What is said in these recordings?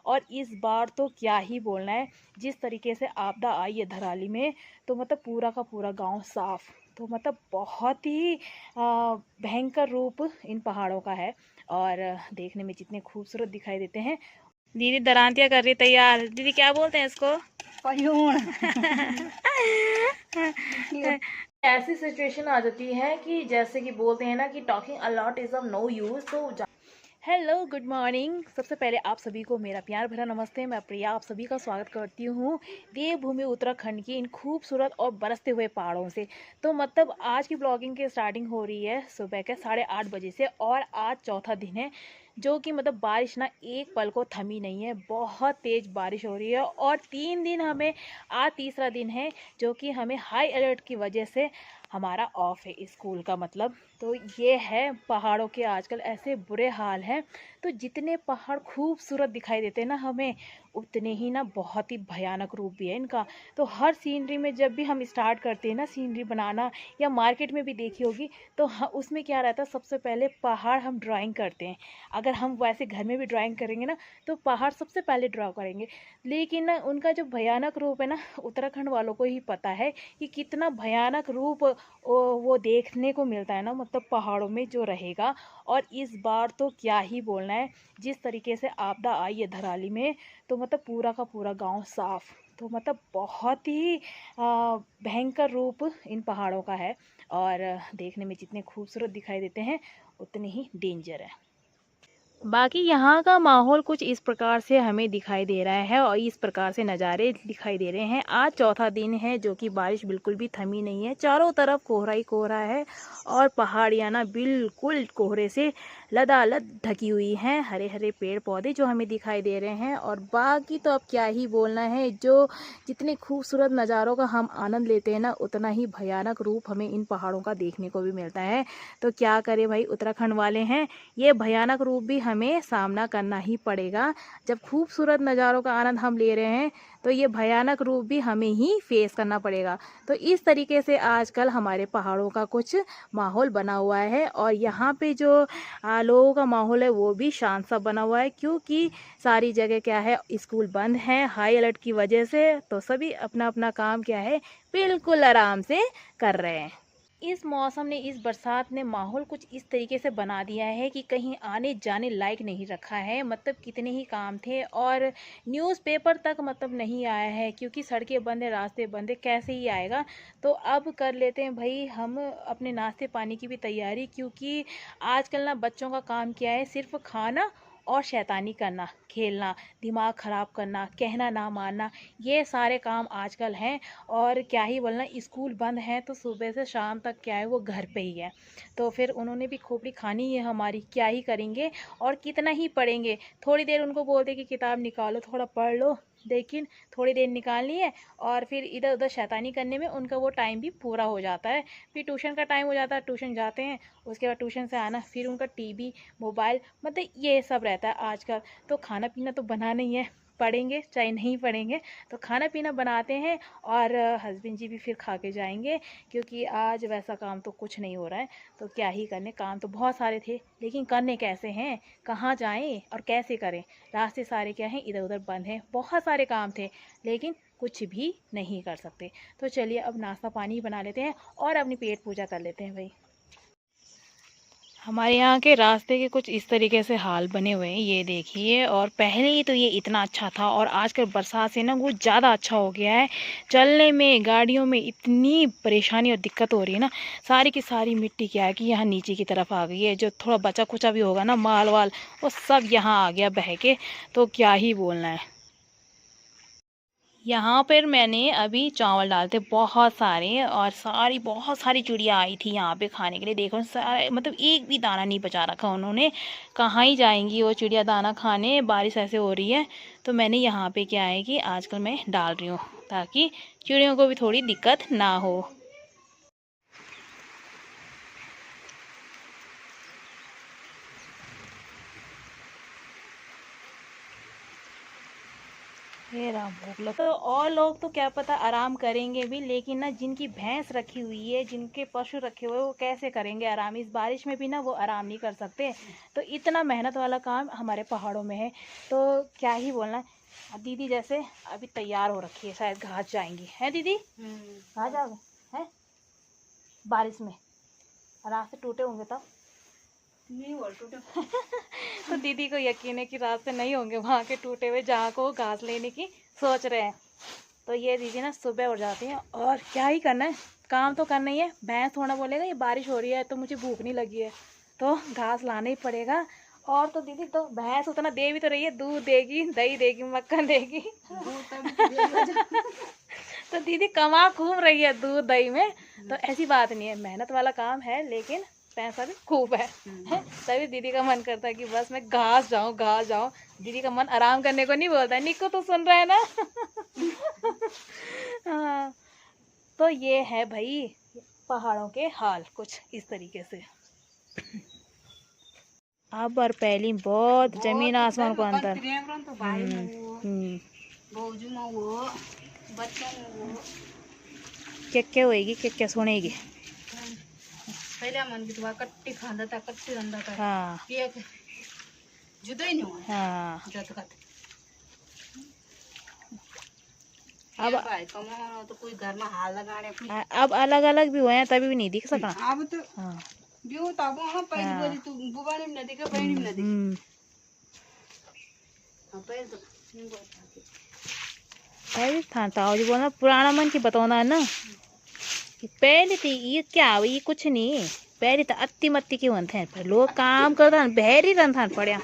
और इस बार तो क्या ही बोलना है, जिस तरीके से आपदा आई है धराली में, तो मतलब पूरा का पूरा गांव साफ। तो मतलब बहुत ही भयंकर रूप इन पहाड़ों का है। और देखने में जितने खूबसूरत दिखाई देते हैं। दीदी दरांतिया कर रही तैयार। दीदी क्या बोलते हैं इसको? पयूण। ऐसी सिचुएशन आ जाती है कि जैसे कि बोलते हैं ना कि talking a lot is of no use. तो हेलो गुड मॉर्निंग। सबसे पहले आप सभी को मेरा प्यार भरा नमस्ते। मैं प्रिया आप सभी का स्वागत करती हूँ देवभूमि उत्तराखंड की इन खूबसूरत और बरसते हुए पहाड़ों से। तो मतलब आज की ब्लॉगिंग की स्टार्टिंग हो रही है सुबह के 8:30 बजे से, और आज चौथा दिन है जो कि मतलब बारिश ना एक पल को थमी नहीं है। बहुत तेज़ बारिश हो रही है और 3 दिन हमें, आज तीसरा दिन है जो कि हमें हाई अलर्ट की वजह से हमारा ऑफ है स्कूल का मतलब। तो ये है पहाड़ों के आजकल ऐसे बुरे हाल हैं। तो जितने पहाड़ खूबसूरत दिखाई देते हैं ना हमें, उतने ही ना बहुत ही भयानक रूप भी है इनका। तो हर सीनरी में जब भी हम स्टार्ट करते हैं ना सीनरी बनाना, या मार्केट में भी देखी होगी, तो उसमें क्या रहता है, सबसे पहले पहाड़ हम ड्राइंग करते हैं। अगर हम वैसे घर में भी ड्राइंग करेंगे ना, तो पहाड़ सबसे पहले ड्रॉ करेंगे। लेकिन ना उनका जो भयानक रूप है ना, उत्तराखंड वालों को ही पता है कि कितना भयानक रूप वो देखने को मिलता है ना, मतलब पहाड़ों में जो रहेगा। और इस बार तो क्या ही बोलना है, जिस तरीके से आपदा आई है धराली में, तो मतलब पूरा का पूरा गांव साफ। तो मतलब बहुत ही भयंकर रूप इन पहाड़ों का है। और देखने में जितने खूबसूरत दिखाई देते हैं, उतने ही डेंजर है। बाकी यहाँ का माहौल कुछ इस प्रकार से हमें दिखाई दे रहा है और इस प्रकार से नज़ारे दिखाई दे रहे हैं। आज चौथा दिन है जो कि बारिश बिल्कुल भी थमी नहीं है। चारों तरफ कोहरा ही कोहरा है और पहाड़ियाँ ना बिल्कुल कोहरे से लदालद ढकी हुई हैं। हरे हरे पेड़ पौधे जो हमें दिखाई दे रहे हैं। और बाकी तो अब क्या ही बोलना है, जो जितने खूबसूरत नज़ारों का हम आनंद लेते हैं ना, उतना ही भयानक रूप हमें इन पहाड़ों का देखने को भी मिलता है। तो क्या करें भाई, उत्तराखंड वाले हैं, ये भयानक रूप भी हमें सामना करना ही पड़ेगा। जब खूबसूरत नज़ारों का आनंद हम ले रहे हैं, तो ये भयानक रूप भी हमें ही फेस करना पड़ेगा। तो इस तरीके से आजकल हमारे पहाड़ों का कुछ माहौल बना हुआ है। और यहाँ पे जो लोगों का माहौल है वो भी शांत सा बना हुआ है, क्योंकि सारी जगह क्या है, स्कूल बंद है हाई अलर्ट की वजह से। तो सभी अपना अपना काम क्या है, बिल्कुल आराम से कर रहे हैं। इस मौसम ने, इस बरसात ने माहौल कुछ इस तरीके से बना दिया है कि कहीं आने जाने लायक नहीं रखा है। मतलब कितने ही काम थे और न्यूज़पेपर तक मतलब नहीं आया है, क्योंकि सड़कें बंद है, रास्ते बंद है, कैसे ही आएगा। तो अब कर लेते हैं भाई हम अपने नाश्ते पानी की भी तैयारी, क्योंकि आजकल ना बच्चों का काम क्या है, सिर्फ खाना और शैतानी करना, खेलना, दिमाग ख़राब करना, कहना ना मानना, ये सारे काम आजकल हैं। और क्या ही बोलना, स्कूल बंद है तो सुबह से शाम तक क्या है, वो घर पे ही है। तो फिर उन्होंने भी खोपड़ी खानी है हमारी, क्या ही करेंगे और कितना ही पढ़ेंगे। थोड़ी देर उनको बोलते कि किताब निकालो थोड़ा पढ़ लो, लेकिन थोड़ी देर निकालनी है और फिर इधर उधर शैतानी करने में उनका वो टाइम भी पूरा हो जाता है। फिर ट्यूशन का टाइम हो जाता है, ट्यूशन जाते हैं, उसके बाद ट्यूशन से आना, फिर उनका टीवी मोबाइल, मतलब ये सब रहता है आजकल। तो खाना पीना तो बनाना ही है, पढ़ेंगे चाहे नहीं पढ़ेंगे, तो खाना पीना बनाते हैं। और हस्बैंड जी भी फिर खा के जाएंगे, क्योंकि आज वैसा काम तो कुछ नहीं हो रहा है। तो क्या ही करने, काम तो बहुत सारे थे, लेकिन करने कैसे हैं, कहाँ जाएं और कैसे करें। रास्ते सारे क्या हैं, इधर उधर बंद हैं, बहुत सारे काम थे, लेकिन कुछ भी नहीं कर सकते। तो चलिए अब नाश्ता पानी बना लेते हैं और अपनी पेट पूजा कर लेते हैं भाई। हमारे यहाँ के रास्ते के कुछ इस तरीके से हाल बने हुए हैं, ये देखिए। और पहले ही तो ये इतना अच्छा था और आजकल बरसात से ना वो ज़्यादा अच्छा हो गया है। चलने में, गाड़ियों में इतनी परेशानी और दिक्कत हो रही है ना, सारी की सारी मिट्टी क्या है कि यहाँ नीचे की तरफ आ गई है। जो थोड़ा बचा कुचा भी होगा ना, माल वाल, वो सब यहाँ आ गया बह के। तो क्या ही बोलना है। यहाँ पर मैंने अभी चावल डालते बहुत सारे, और बहुत सारी चिड़िया आई थी यहाँ पे खाने के लिए। देखो सारे, मतलब एक भी दाना नहीं बचा रखा उन्होंने। कहाँ ही जाएंगी वो चिड़िया दाना खाने, बारिश ऐसे हो रही है। तो मैंने यहाँ पे क्या है कि आजकल मैं डाल रही हूँ, ताकि चिड़ियों को भी थोड़ी दिक्कत ना हो। ये राम भूख लग। तो और लोग तो क्या पता आराम करेंगे भी, लेकिन ना जिनकी भैंस रखी हुई है, जिनके पशु रखे हुए, वो कैसे करेंगे आराम? इस बारिश में भी ना वो आराम नहीं कर सकते। तो इतना मेहनत वाला काम हमारे पहाड़ों में है, तो क्या ही बोलना। दीदी जैसे अभी तैयार हो रखी है, शायद घास जाएंगी, है दीदी? घास जाओगे है बारिश में? रास्ते टूटे होंगे तब नहीं हुआ टूटे। तो दीदी को यकीन है कि रास्ते नहीं होंगे वहाँ के टूटे हुए जहाँ को घास लेने की सोच रहे हैं। तो ये दीदी ना सुबह उठ जाती हैं, और क्या ही करना है, काम तो करना ही है। भैंस थोड़ा बोलेगा ये बारिश हो रही है तो मुझे भूख नहीं लगी है, तो घास लाना ही पड़ेगा। और तो दीदी तो भैंस उतना दे भी तो रही है, दूध देगी, दही देगी, मक्खन देगी। तो दीदी कमा खूब रही है दूध दही में, तो ऐसी बात नहीं है, मेहनत वाला काम है लेकिन पैसा भी खूब है। तभी दीदी का मन करता है कि बस मैं घास जाऊं, घास जाऊं। दीदी का मन आराम करने को नहीं बोलता है। निको तो सुन रहा है ना। हाँ, तो ये है भाई पहाड़ों के हाल कुछ इस तरीके से। अब और पहली बहुत जमीन आसमान को अंतर। क्या होएगी, क्या सुनेगी? पहले मन की तो कट्टी खांदा था, कट्टी रंदा था। हाँ ये जुदा ही नहीं हुआ। हाँ जत का अब भाई कमाना तो कोई घर में हाल लगाने कोई। अब अलग अलग भी हुए हैं तभी भी नहीं दिख सका। अब तो हाँ बियो तब हम पहली बोली तू बुबानी में न दिखा, बहनी में न दिखा। हां पहले तो पहले था ताऊ जी बोलना पुराना मन की बताना है ना कि पहले थी ये क्या हुई, ये कुछ नहीं। पहले तो अत्ती मत्ती की वन थे, पर लोग काम करता बहरी रन था पड़िया।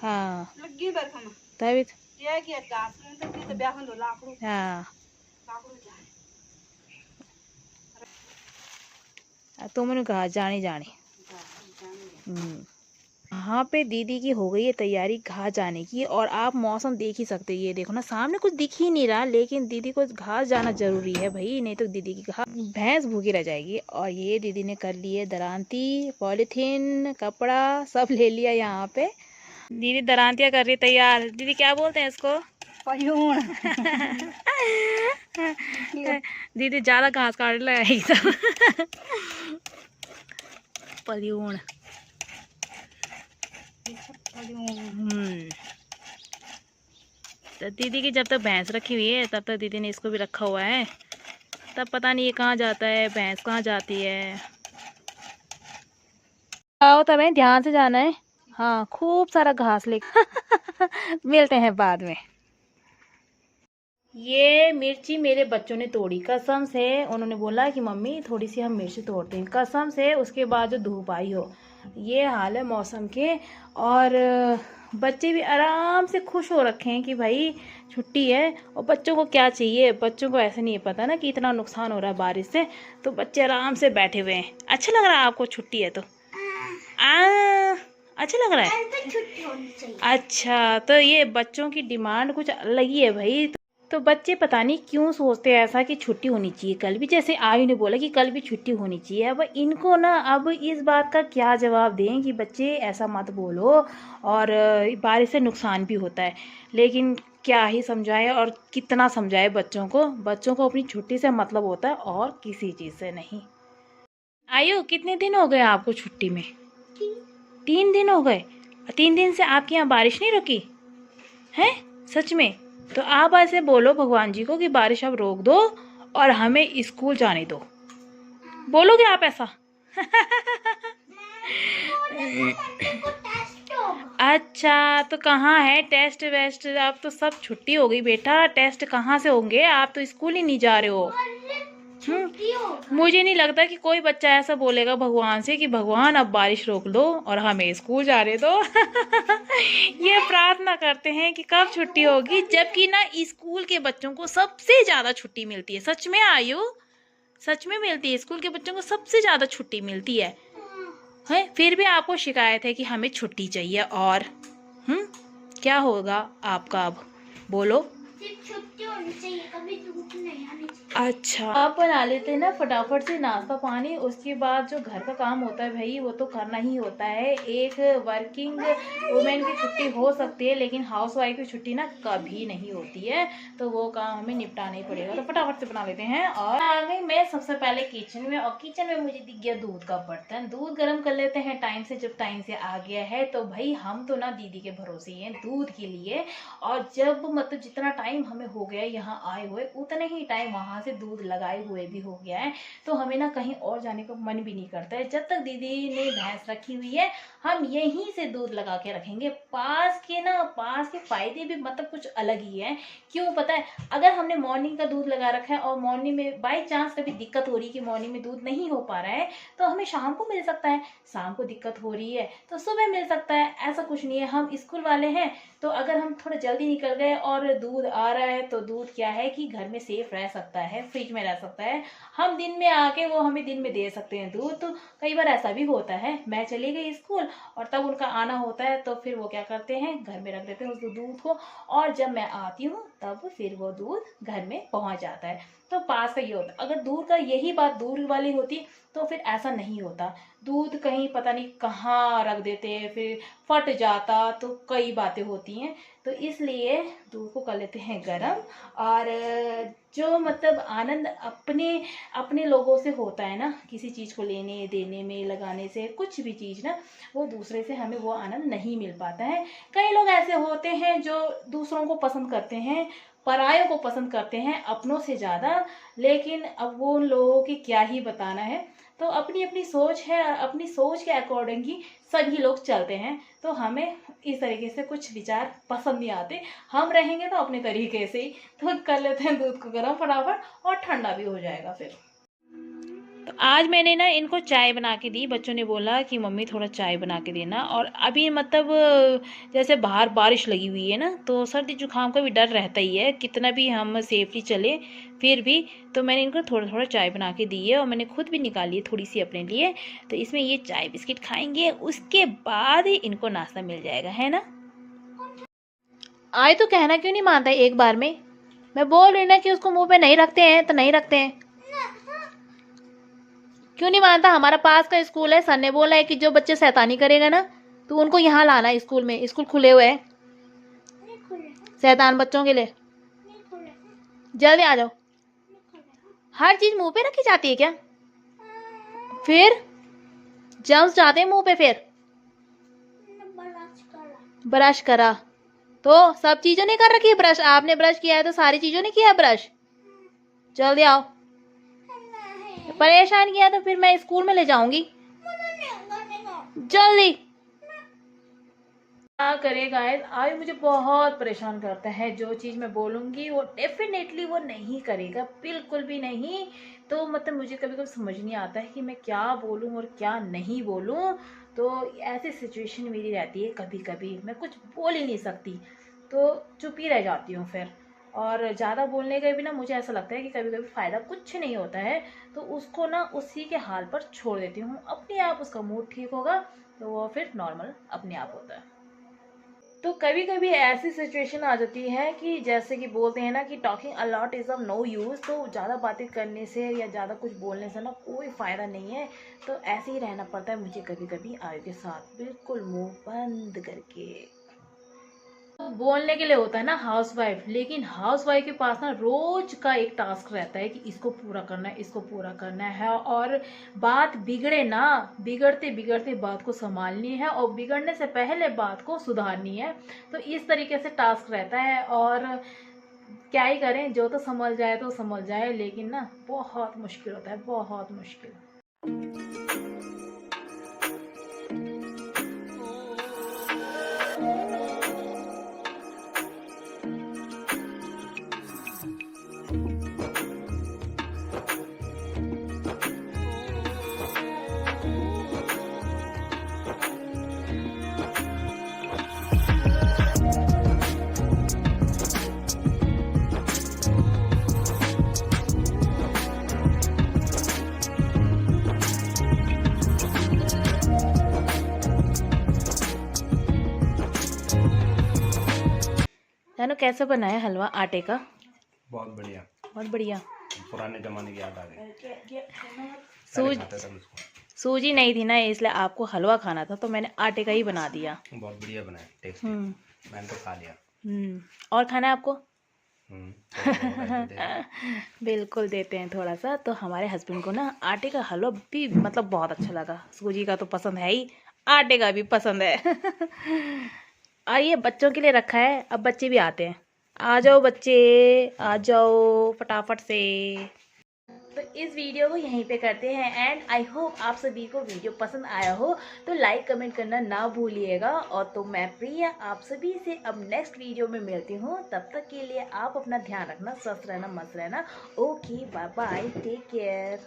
हाँ लगी बरखा में तभी ये कि घास में तो ब्याह दो लाकड़ू। हाँ लाकड़ू तो मैंने कहा जानी जानी। यहाँ पे दीदी की हो गई है तैयारी घास जाने की, और आप मौसम देख ही सकते हैं। ये देखो ना सामने कुछ दिख ही नहीं रहा, लेकिन दीदी को घास जाना जरूरी है भाई, नहीं तो दीदी की घास भैंस भूखी रह जाएगी। और ये दीदी ने कर लिए दरांती, पॉलीथीन, कपड़ा सब ले लिया यहाँ पे। दीदी दरांतिया कर रही तैयार। दीदी क्या बोलते हैं इसको? पयूण। दीदी ज्यादा घास काट लगाएगी सब। पयूण। तो दीदी की जब तक भैंस रखी हुई है तब तक दीदी ने इसको भी रखा हुआ है, तब पता नहीं ये कहाँ जाता है, भैंस कहाँ जाती है। आओ तब ध्यान से जाना है। हाँ खूब सारा घास लेकर। मिलते हैं बाद में। ये मिर्ची मेरे बच्चों ने तोड़ी कसम से। उन्होंने बोला कि मम्मी थोड़ी सी हम मिर्ची तोड़ते हैं, कसम से। उसके बाद जो धूप आई हो, ये हाल है मौसम के। और बच्चे भी आराम से खुश हो रखे हैं कि भाई छुट्टी है। और बच्चों को क्या चाहिए, बच्चों को ऐसे नहीं पता ना कि इतना नुकसान हो रहा है बारिश से, तो बच्चे आराम से बैठे हुए हैं। अच्छा लग रहा है आपको छुट्टी है तो? अच्छा लग रहा है। छुट्टी होनी चाहिए। अच्छा, तो ये बच्चों की डिमांड कुछ अलग ही है भाई। तो बच्चे पता नहीं क्यों सोचते हैं ऐसा कि छुट्टी होनी चाहिए कल भी। जैसे आयु ने बोला कि कल भी छुट्टी होनी चाहिए। अब इनको ना अब इस बात का क्या जवाब दें कि बच्चे ऐसा मत बोलो, और बारिश से नुकसान भी होता है। लेकिन क्या ही समझाए और कितना समझाए बच्चों को। बच्चों को अपनी छुट्टी से मतलब होता है और किसी चीज़ से नहीं। आयु कितने दिन हो गए आपको छुट्टी में? 3 दिन हो गए। 3 दिन से आपके यहाँ बारिश नहीं रुकी है? सच में? तो आप ऐसे बोलो भगवान जी को कि बारिश अब रोक दो और हमें स्कूल जाने दो। बोलोगे आप ऐसा? अच्छा, तो कहाँ है टेस्ट वेस्ट? अब तो सब छुट्टी हो गई बेटा, टेस्ट कहाँ से होंगे? आप तो स्कूल ही नहीं जा रहे हो। मुझे नहीं लगता कि कोई बच्चा ऐसा बोलेगा भगवान से कि भगवान अब बारिश रोक दो और हमें स्कूल जाने दो। ये प्रार्थना करते हैं कि कब छुट्टी होगी, जबकि ना स्कूल के बच्चों को सबसे ज्यादा छुट्टी मिलती है। सच में आयु, सच में मिलती है, स्कूल के बच्चों को सबसे ज्यादा छुट्टी मिलती है। फिर भी आपको शिकायत है कि हमें छुट्टी चाहिए। और क्या होगा आपका अब? बोलो। सिर्फ छुट्टी होनी चाहिए, कभी छुट्टी नहीं आनी चाहिए। अच्छा, आप बना लेते हैं ना फटाफट से नाश्ता पानी, उसके बाद जो घर का काम होता है भाई वो तो करना ही होता है। एक वर्किंग वुमेन की छुट्टी हो सकती है लेकिन हाउसवाइफ की छुट्टी ना कभी नहीं होती है, तो वो काम हमें निपटाना ही पड़ेगा। तो फटाफट से बना लेते हैं। और आ गई मैं सबसे पहले किचन में, और किचन में मुझे दिख गया दूध का बर्तन। दूध गर्म कर लेते हैं टाइम से, जब टाइम से आ गया है तो भाई हम तो ना दीदी के भरोसे ही हैं दूध के लिए। और जब मतलब जितना टाइम हमें हो गया यहाँ आए हुए उतने ही टाइम वहाँ से दूध लगाए हुए भी हो गया है, तो हमें ना कहीं और जाने का मन भी नहीं करता है। जब तक दीदी ने भैंस रखी हुई है हम यहीं से दूध लगा के रखेंगे। पास के फायदे भी मतलब कुछ अलग ही है। क्यों पता है, अगर हमने मॉर्निंग का दूध लगा रखा है और मॉर्निंग में बाई चांस कभी दिक्कत हो रही है कि मॉर्निंग में दूध नहीं हो पा रहा है तो हमें शाम को मिल सकता है। शाम को दिक्कत हो रही है तो सुबह मिल सकता है। ऐसा कुछ नहीं है, हम स्कूल वाले हैं तो अगर हम थोड़ा जल्दी निकल गए और दूध आ रहा है तो दूध क्या है कि घर में सेफ रह सकता है, फ्रिज में रह सकता है। हम दिन में आके वो हमें दिन में दे सकते हैं दूध। तो कई बार ऐसा भी होता है, मैं चली गई स्कूल और तब उनका आना होता है तो फिर वो क्या करते हैं घर में रख देते हैं उस दूध को, और जब मैं आती हूँ तब फिर वो दूध घर में पहुँच जाता है। तो पास का ये होता है। अगर दूध का यही बात दूर वाली होती तो फिर ऐसा नहीं होता। दूध कहीं पता नहीं कहाँ रख देते, फिर फट जाता, तो कई बातें होती हैं। तो इसलिए दूध को कर लेते हैं गरम। और जो मतलब आनंद अपने अपने लोगों से होता है ना, किसी चीज़ को लेने देने में लगाने से, कुछ भी चीज़ ना, वो दूसरे से हमें वो आनंद नहीं मिल पाता है। कई लोग ऐसे होते हैं जो दूसरों को पसंद करते हैं, परायों को पसंद करते हैं अपनों से ज़्यादा, लेकिन अब वो उन लोगों की क्या ही बताना है। तो अपनी अपनी सोच है, अपनी सोच के अकॉर्डिंग ही सभी लोग चलते हैं। तो हमें इस तरीके से कुछ विचार पसंद नहीं आते, हम रहेंगे तो अपने तरीके से ही। तो कर लेते हैं दूध को गर्म फटाफट, और ठंडा भी हो जाएगा फिर। तो आज मैंने ना इनको चाय बना के दी। बच्चों ने बोला कि मम्मी थोड़ा चाय बना के देना, और अभी मतलब जैसे बाहर बारिश लगी हुई है ना, तो सर्दी जुकाम का भी डर रहता ही है, कितना भी हम सेफली चले फिर भी। तो मैंने इनको थोड़ा थोड़ा चाय बना के दी है, और मैंने खुद भी निकाली है थोड़ी सी अपने लिए। तो इसमें ये चाय बिस्किट खाएंगे, उसके बाद ही इनको नाश्ता मिल जाएगा, है ना। आए तो कहना क्यों नहीं मानता है एक बार में। मैं बोल रही ना कि उसको मुंह पे नहीं रखते हैं तो नहीं रखते हैं। क्यों नहीं मानता। हमारा पास का स्कूल है, सर ने बोला है कि जो बच्चे शैतानी करेगा ना तो उनको यहाँ लाना है स्कूल में। स्कूल खुले हुए हैं शैतान बच्चों के लिए, जल्दी आ जाओ। हर चीज मुंह पे रखी जाती है क्या? फिर जम्स जाते हैं मुंह पे, फिर ब्रश करा तो सब चीजों ने कर रखी है ब्रश। आपने ब्रश किया है तो सारी चीजों ने किया है ब्रश। जल्दी आओ। परेशान किया तो फिर मैं स्कूल में ले जाऊंगी। जल्दी। क्या करेगा, आज मुझे बहुत परेशान करता है। जो चीज़ मैं बोलूँगी वो डेफिनेटली वो नहीं करेगा, बिल्कुल भी नहीं। तो मतलब मुझे कभी कभी समझ नहीं आता है कि मैं क्या बोलूँ और क्या नहीं बोलूँ। तो ऐसी सिचुएशन मेरी रहती है, कभी कभी मैं कुछ बोल ही नहीं सकती, तो चुप ही रह जाती हूँ फिर। और ज़्यादा बोलने का भी ना मुझे ऐसा लगता है कि कभी कभी फ़ायदा कुछ नहीं होता है, तो उसको ना उसी के हाल पर छोड़ देती हूँ। अपने आप उसका मूड ठीक होगा तो वो फिर नॉर्मल अपने आप होता है। तो कभी कभी ऐसी सिचुएशन आ जाती है कि जैसे कि बोलते हैं ना कि talking a lot is of no use. तो ज़्यादा बातें करने से या ज़्यादा कुछ बोलने से ना कोई फ़ायदा नहीं है। तो ऐसे ही रहना पड़ता है मुझे कभी कभी आयु के साथ, बिल्कुल मुंह बंद करके। तो बोलने के लिए होता है ना हाउसवाइफ, लेकिन हाउसवाइफ के पास ना रोज का एक टास्क रहता है कि इसको पूरा करना है, इसको पूरा करना है। और बात बिगड़े ना, बिगड़ते बिगड़ते बात को संभालनी है, और बिगड़ने से पहले बात को सुधारनी है। तो इस तरीके से टास्क रहता है। और क्या ही करें, जो तो संभल जाए तो संभल जाए, लेकिन ना बहुत मुश्किल होता है, बहुत मुश्किल। जानो कैसे बनाया हलवा आटे का? बहुत बढ़िया। बहुत बढ़िया। पुराने जमाने की याद आ गई। सूज खाते थे हम इसको। सूजी नहीं थी ना, इसलिए आपको हलवा खाना था तो मैंने आटे का ही बना दिया। बहुत बढ़िया बनाया, टेस्टी। मैंने तो खा लिया। और खाना है आपको? थोड़ा बहुत ऐसे दे। बिल्कुल देते हैं थोड़ा सा। तो हमारे हस्बैंड को ना आटे का हलवा भी मतलब बहुत अच्छा लगा। सूजी का तो पसंद है ही, आटे का भी पसंद है। आइए, बच्चों के लिए रखा है, अब बच्चे भी आते हैं। आ जाओ बच्चे, आ जाओ फटाफट से। तो इस वीडियो को यहीं पे करते हैं एंड आई होप आप सभी को वीडियो पसंद आया हो, तो लाइक कमेंट करना ना भूलिएगा। और तो मैं प्रिया आप सभी से अब नेक्स्ट वीडियो में मिलती हूँ। तब तक के लिए आप अपना ध्यान रखना, स्वस्थ रहना, मस्त रहना। Okay, bye bye, take care.